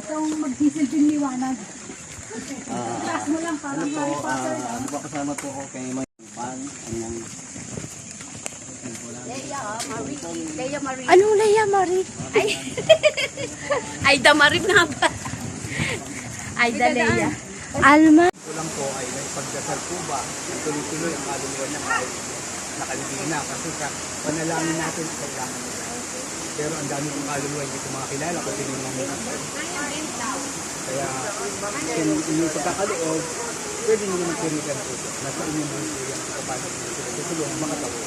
Itong mag-diesel din liwanag. Class mo lang, parang Harry Potter lang. Kasama po ako kay Pan. Anong Leia Marie? Ay, Aida Marie nga ba? Aida Leia. Alma. Ito lang po ay pagdasal po ba, tuloy-tuloy ang kaluluwa niya kahit nakalibing na. Kasi sa panalangin natin, kailangan nila. Pero ang dami kong kaluluwa, hindi ko makakilala kasi hindi naman nila. Kaya, yung pagkakaloob, pwede nyo naman kinigan po. Nasa inyo mo yung kapatid nyo sila. Tutulungan makatawa.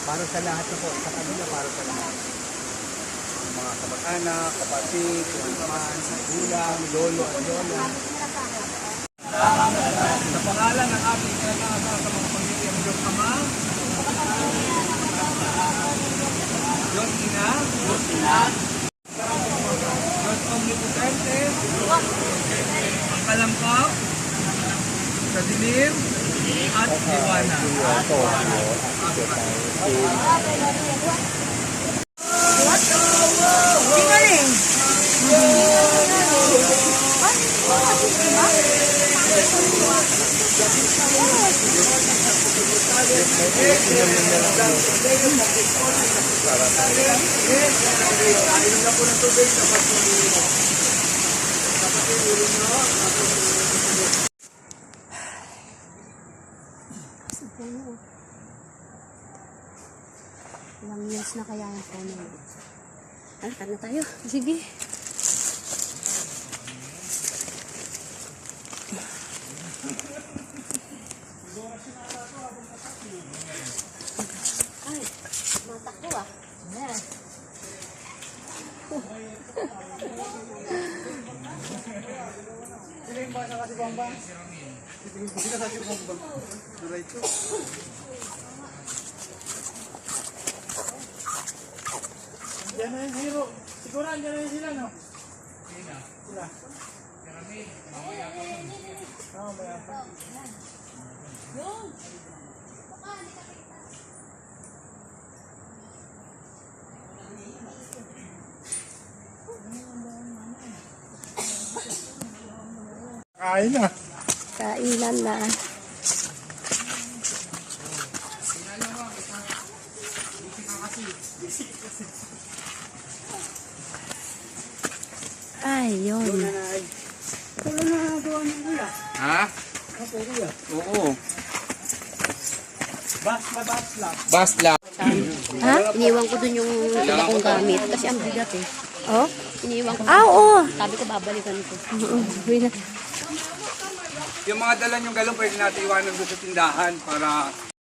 Para sa lahat na po, sa kanila para sa lahat. Mga kamag-anak, kapatid, kumaman, gulang, lolo at lola. Sa pangalan ng ating kinakasama sa mga pamilyang Diyos Ama, Diyos Ina, Diyos Omnipotente, ang kalangkap, sa dilim, at liwanag. Ilang years na kaya yung phone na yun? Ano na tayo? Sige. Ay, matakbo ah. Yeah. Sino yung basa kasi Bambang? Sino kasi Bambang? Diretso. Diyan na yung hero. Siguro andyan na yung sila, no? Sila. Mamaya pa. Yung! Kain na. Kainan na. Ay, yun. Wala na gawa ng kuya. Ha? Ako kuya. Oo. Basla. Basla. Ha? Iniwan ko dun yung iba kong gamit. Kasi ang bigat eh. Oh? Iniwan ko. Oo. Sabi ko babalikan ko. Yung mga dala nyong galong pwede natin iwanan doon sa tindahan para